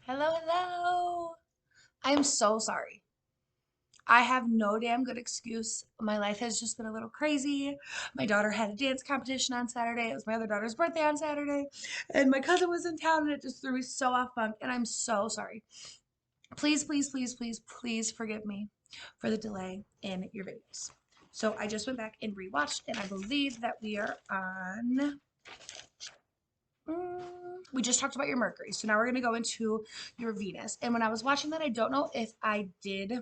Hello, hello. I'm so sorry. I have no damn good excuse. My life has just been a little crazy. My daughter had a dance competition on Saturday. It was my other daughter's birthday on Saturday. And my cousin was in town and it just threw me so off bunk. And I'm so sorry. Please, please, please, please, please forgive me for the delay in your videos. So I just went back and rewatched, and I believe that we are on. We just talked about your Mercury. So now we're going to go into your Venus. And when I was watching that, I don't know if I did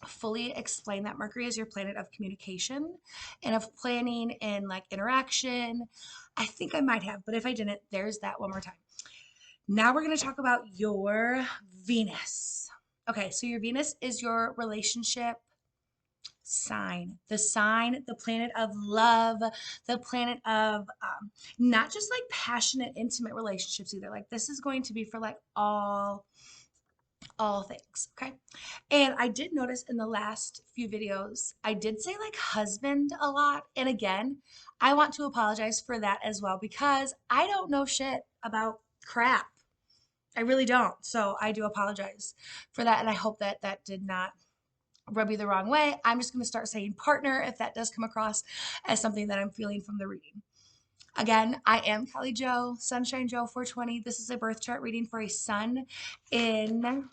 fully explain that Mercury is your planet of communication and of planning and like interaction. I think I might have, but if I didn't, there's that one more time. Now we're going to talk about your Venus. Okay, so your Venus is your relationship sign, the planet of love, the planet of not just like passionate, intimate relationships either. Like this is going to be for like all things, okay? And I did notice in the last few videos, I did say like husband a lot. And again, I want to apologize for that as well because I don't know shit about crap. I really don't. So I do apologize for that. And I hope that that did not rub you the wrong way. I'm just going to start saying partner if that does come across as something that I'm feeling from the reading. Again, I am Kelly Joe, Sunshine Joe 420. This is a birth chart reading for a sun in.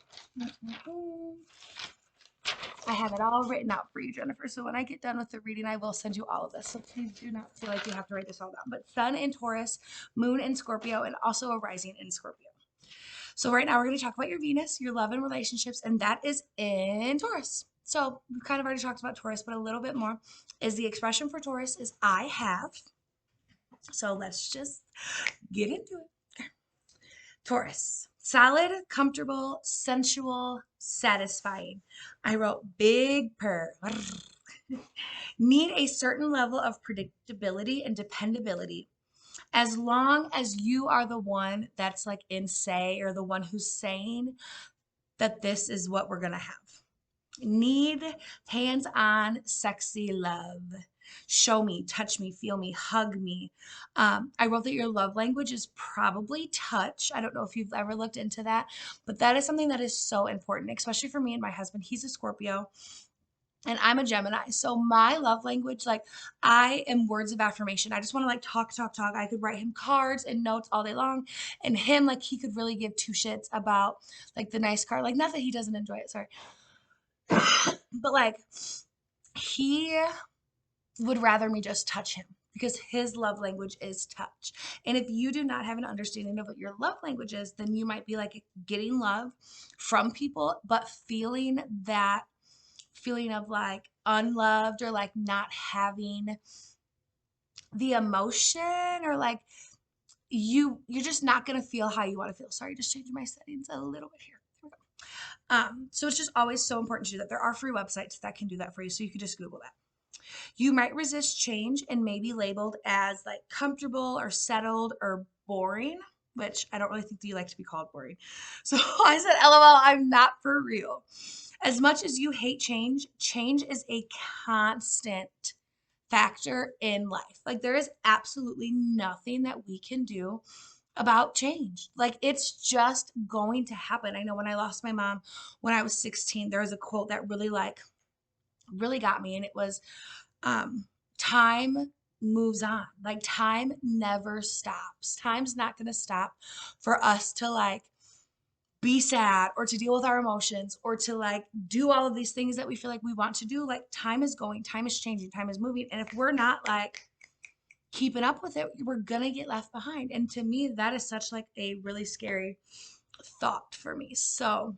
I have it all written out for you, Jennifer. So when I get done with the reading, I will send you all of this. So please do not feel like you have to write this all down. But sun in Taurus, moon in Scorpio, and also a rising in Scorpio. So right now we're going to talk about your Venus, your love and relationships, and that is in Taurus. So we've kind of already talked about Taurus, but a little bit more is the expression for Taurus is I have. So let's just get into it. Taurus, solid, comfortable, sensual, satisfying. I wrote big purr. Need a certain level of predictability and dependability. As long as you are the one that's like in say or the one who's saying that this is what we're going to have. Need hands on, sexy love. Show me, touch me, feel me, hug me. I wrote that your love language is probably touch. I don't know if you've ever looked into that, but that is something that is so important, especially for me and my husband. He's a Scorpio and I'm a Gemini. So my love language, like I am words of affirmation. I just want to like talk, talk, talk. I could write him cards and notes all day long. And him, like he could really give two shits about like the nice card. Like not that he doesn't enjoy it, sorry. But like he would rather me just touch him because his love language is touch. And if you do not have an understanding of what your love language is, then you might be like getting love from people, but feeling that feeling of like unloved or like not having the emotion or like you're just not gonna feel how you want to feel. Sorry, just changing my settings a little bit here. So it's just always so important to do that. There are free websites that can do that for you, so you can just Google that. You might resist change and may be labeled as like comfortable or settled or boring, which I don't really think that you like to be called boring. So I said, LOL, I'm not for real. As much as you hate change, change is a constant factor in life. Like there is absolutely nothing that we can do about change. Like it's just going to happen. I know when I lost my mom when I was 16, there was a quote that really got me, and it was time moves on. Like time never stops. Time's not going to stop for us to like be sad or to deal with our emotions or to like do all of these things that we feel like we want to do. Like time is going, time is changing, time is moving. And if we're not like keeping up with it, we're going to get left behind. And to me, that is such like a really scary thought for me. So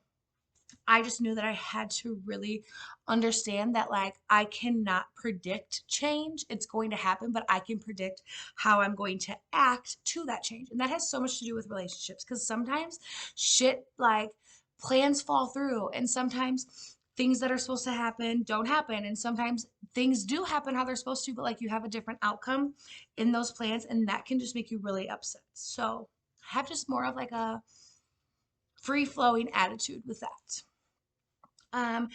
I just knew that I had to really understand that like I cannot predict change. It's going to happen, but I can predict how I'm going to act to that change. And that has so much to do with relationships because sometimes shit like plans fall through and sometimes things that are supposed to happen don't happen and sometimes things do happen how they're supposed to, but like you have a different outcome in those plans and that can just make you really upset. So I have just more of like a free flowing attitude with that. Um,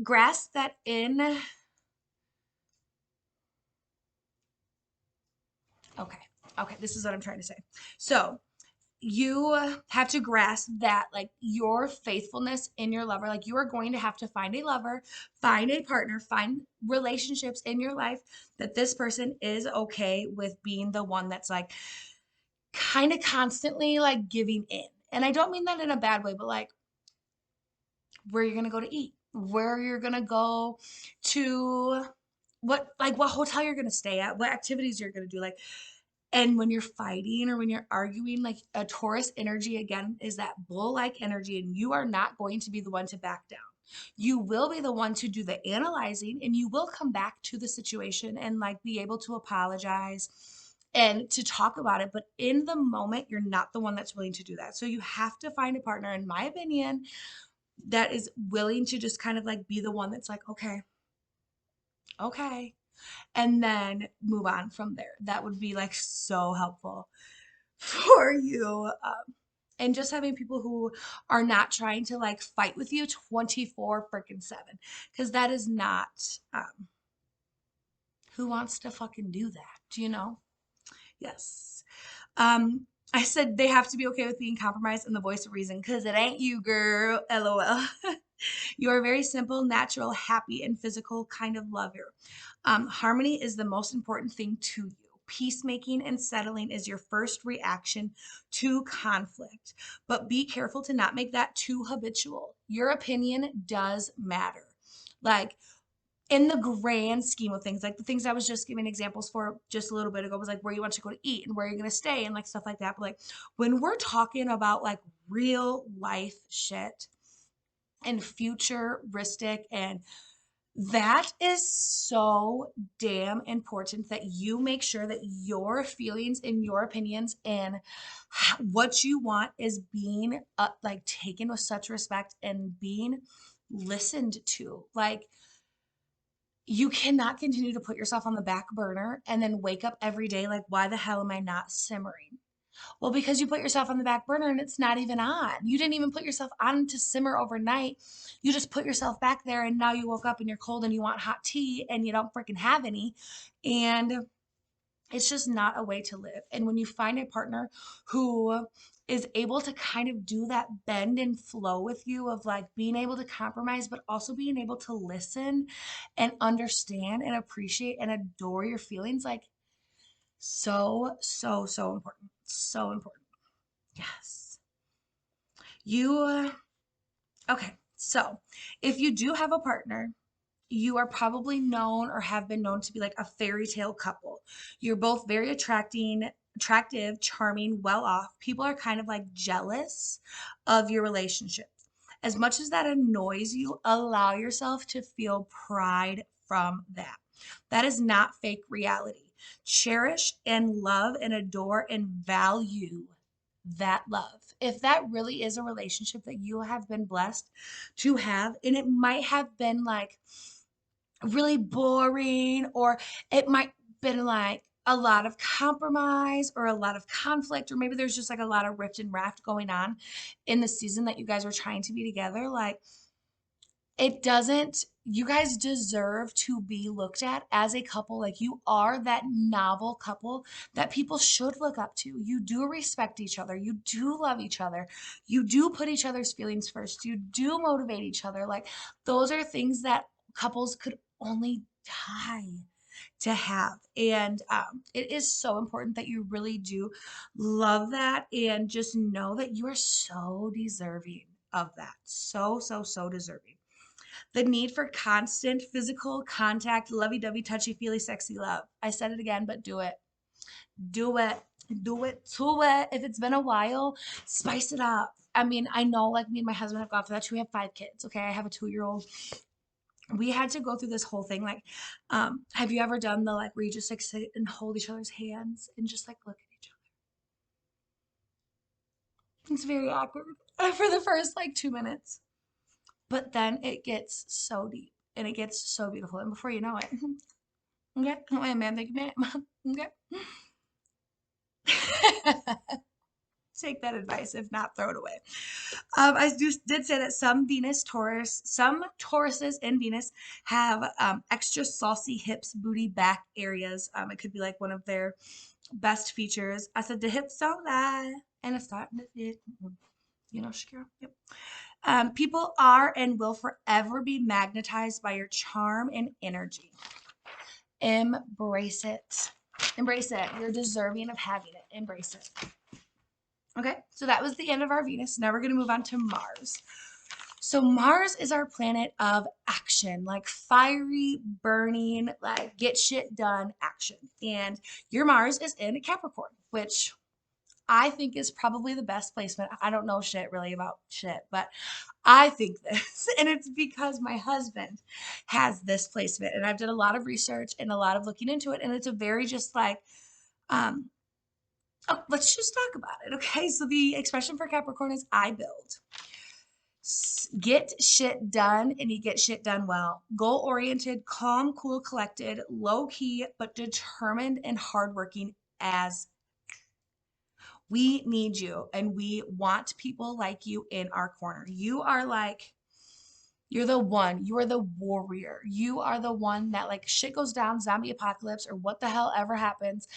grasp that in. Okay, okay, this is what I'm trying to say. So, you have to grasp that like your faithfulness in your lover, like you are going to have to find a lover, find a partner, find relationships in your life that this person is okay with being the one that's like kind of constantly like giving in. And I don't mean that in a bad way, but like where you're going to go to eat, where you're going to go to, what hotel you're going to stay at, what activities you're going to do. Like, and when you're fighting or when you're arguing, like a Taurus energy again is that bull-like energy, and you are not going to be the one to back down. You will be the one to do the analyzing, and you will come back to the situation and like be able to apologize and to talk about it. But in the moment, you're not the one that's willing to do that. So you have to find a partner, in my opinion, that is willing to just kind of like be the one that's like, okay, okay, and then move on from there. That would be like so helpful for you. And just having people who are not trying to like fight with you 24 freaking 7, because that is not, who wants to fucking do that? Do you know? Yes. Um, I said they have to be okay with being compromised in the voice of reason because it ain't you, girl. LOL. You are a very simple, natural, happy, and physical kind of lover. Harmony is the most important thing to you. Peacemaking and settling is your first reaction to conflict, but be careful to not make that too habitual. Your opinion does matter. Like, in the grand scheme of things, like the things I was just giving examples for just a little bit ago was like where you want to go to eat and where you're going to stay and like stuff like that. But like when we're talking about like real life shit and futuristic, and that is so damn important that you make sure that your feelings and your opinions and what you want is being like taken with such respect and being listened to. Like, you cannot continue to put yourself on the back burner and then wake up every day like, why the hell am I not simmering? Well, because you put yourself on the back burner and it's not even on. You didn't even put yourself on to simmer overnight. You just put yourself back there, and now you woke up and you're cold and you want hot tea and you don't freaking have any. And it's just not a way to live. And when you find a partner who is able to kind of do that bend and flow with you of like being able to compromise, but also being able to listen and understand and appreciate and adore your feelings, like so, so, so important. So important. Yes. You, okay. So if you do have a partner, you are probably known or have been known to be like a fairy tale couple. You're both very attractive, charming, well off. People are kind of like jealous of your relationship. As much as that annoys you, allow yourself to feel pride from that. That is not fake reality. Cherish and love and adore and value that love. If that really is a relationship that you have been blessed to have, and it might have been like really boring, or it might been like a lot of compromise or a lot of conflict, or maybe there's just like a lot of rift and raft going on in the season that you guys were trying to be together. Like, it doesn't, you guys deserve to be looked at as a couple. Like, you are that novel couple that people should look up to. You do respect each other. You do love each other. You do put each other's feelings first. You do motivate each other. Like, those are things that couples could only die to have. And it is so important that you really do love that and just know that you are so deserving of that. So, so, so deserving. The need for constant physical contact, lovey-dovey, touchy-feely, sexy love. I said it again, but do it. Do it. Do it to it. If it's been a while, spice it up. I mean, I know like me and my husband have gone through that too. We have 5 kids. Okay. I have a 2-year-old. We had to go through this whole thing. Like, have you ever done the like where you just like sit and hold each other's hands and just like look at each other? It's very awkward for the first like 2 minutes. But then it gets so deep and it gets so beautiful. And before you know it, okay, come on, man, thank you, man. Okay. Take that advice. If not, throw it away. Did say that some Tauruses in Venus have extra saucy hips, booty, back areas. It could be like one of their best features. I said the hips don't lie. And it's not, you know, Shakira. Yep. People are and will forever be magnetized by your charm and energy. Embrace it. Embrace it. You're deserving of having it. Embrace it. Okay, so that was the end of our Venus. Now we're going to move on to Mars. So Mars is our planet of action, like fiery, burning, like get shit done action. And your Mars is in Capricorn, which I think is probably the best placement. I don't know shit really about shit, but I think this. And it's because my husband has this placement. And I've done a lot of research and a lot of looking into it. And it's a very just like, um, oh, let's just talk about it. Okay. So the expression for Capricorn is I build. Get shit done and you get shit done well. Goal oriented, calm, cool, collected, low key, but determined and hardworking as we need you and we want people like you in our corner. You are like, you're the one, you are the warrior. You are the one that like shit goes down, zombie apocalypse or what the hell ever happens.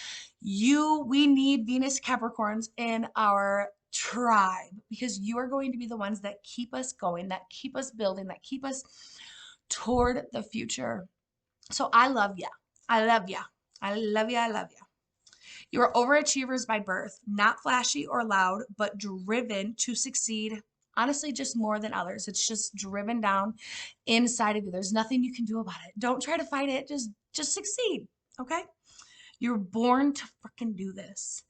We need Venus Capricorns in our tribe because you are going to be the ones that keep us going, that keep us building, that keep us toward the future. So I love ya. I love ya. I love ya. I love ya. You are overachievers by birth, not flashy or loud, but driven to succeed. Honestly, just more than others. It's just driven down inside of you. There's nothing you can do about it. Don't try to fight it. Just succeed. Okay? You're born to freaking do this.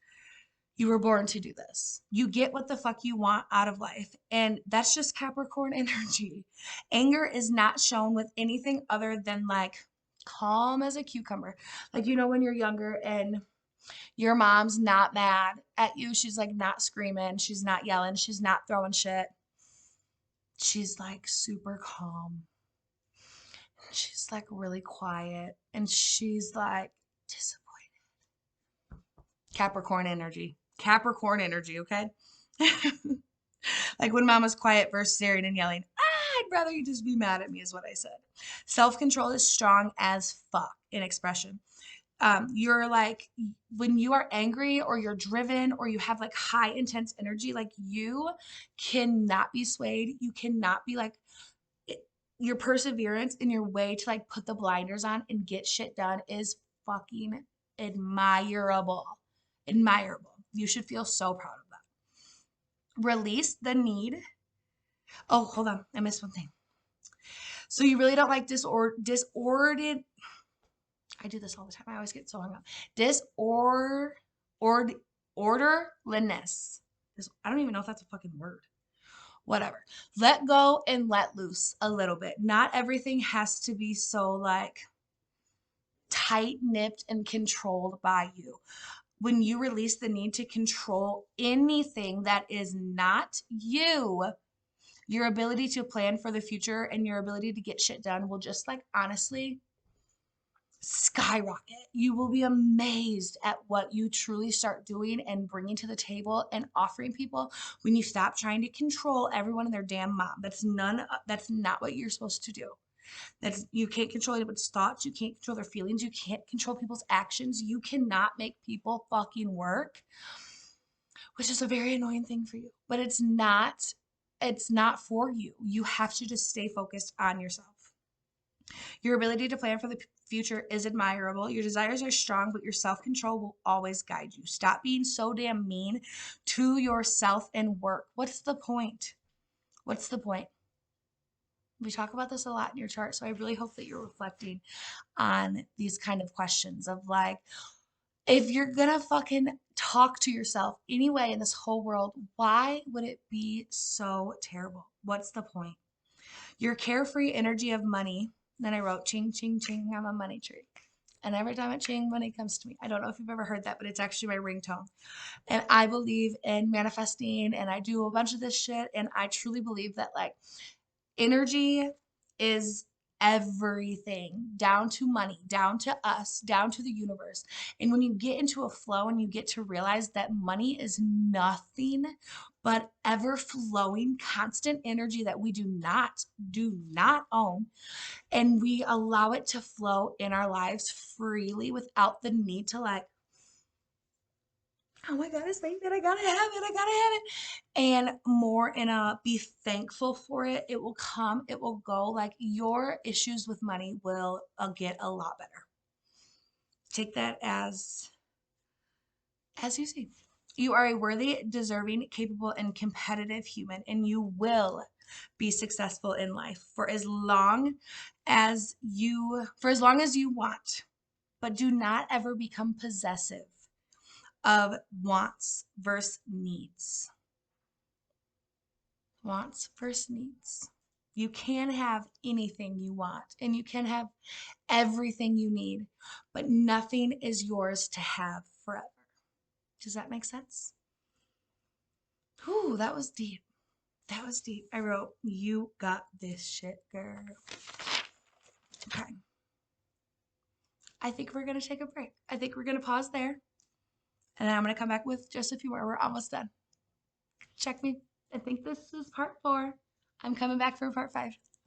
You were born to do this. You get what the fuck you want out of life. And that's just Capricorn energy. Anger is not shown with anything other than like calm as a cucumber. Like, you know, when you're younger and your mom's not mad at you. She's like not screaming. She's not yelling. She's not throwing shit. She's like super calm. She's like really quiet. And she's like disappointed. Capricorn energy. Capricorn energy, okay? Like when mama's quiet versus staring and yelling. I'd rather you just be mad at me, is what I said. Self-control is strong as fuck in expression. You're like when you are angry or you're driven or you have like high intense energy, like you cannot be swayed. You cannot be like your perseverance in your way to like put the blinders on and get shit done is fucking admirable. Admirable. You should feel so proud of that. Release the need. Oh, hold on. I missed one thing. So you really don't like disordered. I do this all the time. I always get so hung up. Orderliness. I don't even know if that's a fucking word. Whatever. Let go and let loose a little bit. Not everything has to be so like tight-nipped and controlled by you. When you release the need to control anything that is not you, your ability to plan for the future and your ability to get shit done will just like honestly skyrocket. You will be amazed at what you truly start doing and bringing to the table and offering people when you stop trying to control everyone and their damn mom. That's not what you're supposed to do. You can't control anyone's thoughts, you can't control their feelings, you can't control people's actions. You cannot make people fucking work, which is a very annoying thing for you. But it's not for you. You have to just stay focused on yourself. Your ability to plan for the future is admirable. Your desires are strong, but your self-control will always guide you. Stop being so damn mean to yourself and work. What's the point? What's the point? We talk about this a lot in your chart, so I really hope that you're reflecting on these kind of questions of like, if you're gonna fucking talk to yourself anyway in this whole world, why would it be so terrible? What's the point? Your carefree energy of money. Then I wrote, ching, ching, ching, I'm a money tree. And every time it ching, money comes to me. I don't know if you've ever heard that, but it's actually my ringtone. And I believe in manifesting and I do a bunch of this shit. And I truly believe that like energy is everything, down to money, down to us, down to the universe. And when you get into a flow and you get to realize that money is nothing but ever flowing constant energy that we do not own, and we allow it to flow in our lives freely without the need to like oh my God, it's like that. I gotta have it. I gotta have it. And more in a be thankful for it. It will come, it will go. Like your issues with money will get a lot better. Take that as you see. You are a worthy, deserving, capable, and competitive human, and you will be successful in life for as long as you want. But do not ever become possessive of wants versus needs. Wants versus needs. You can have anything you want and you can have everything you need, but nothing is yours to have forever. Does that make sense? Whew, that was deep. That was deep. I wrote, you got this shit, girl. Okay. I think we're going to take a break. I think we're going to pause there. And then I'm going to come back with just a few more. We're almost done. Check me. I think this is part 4. I'm coming back for part 5.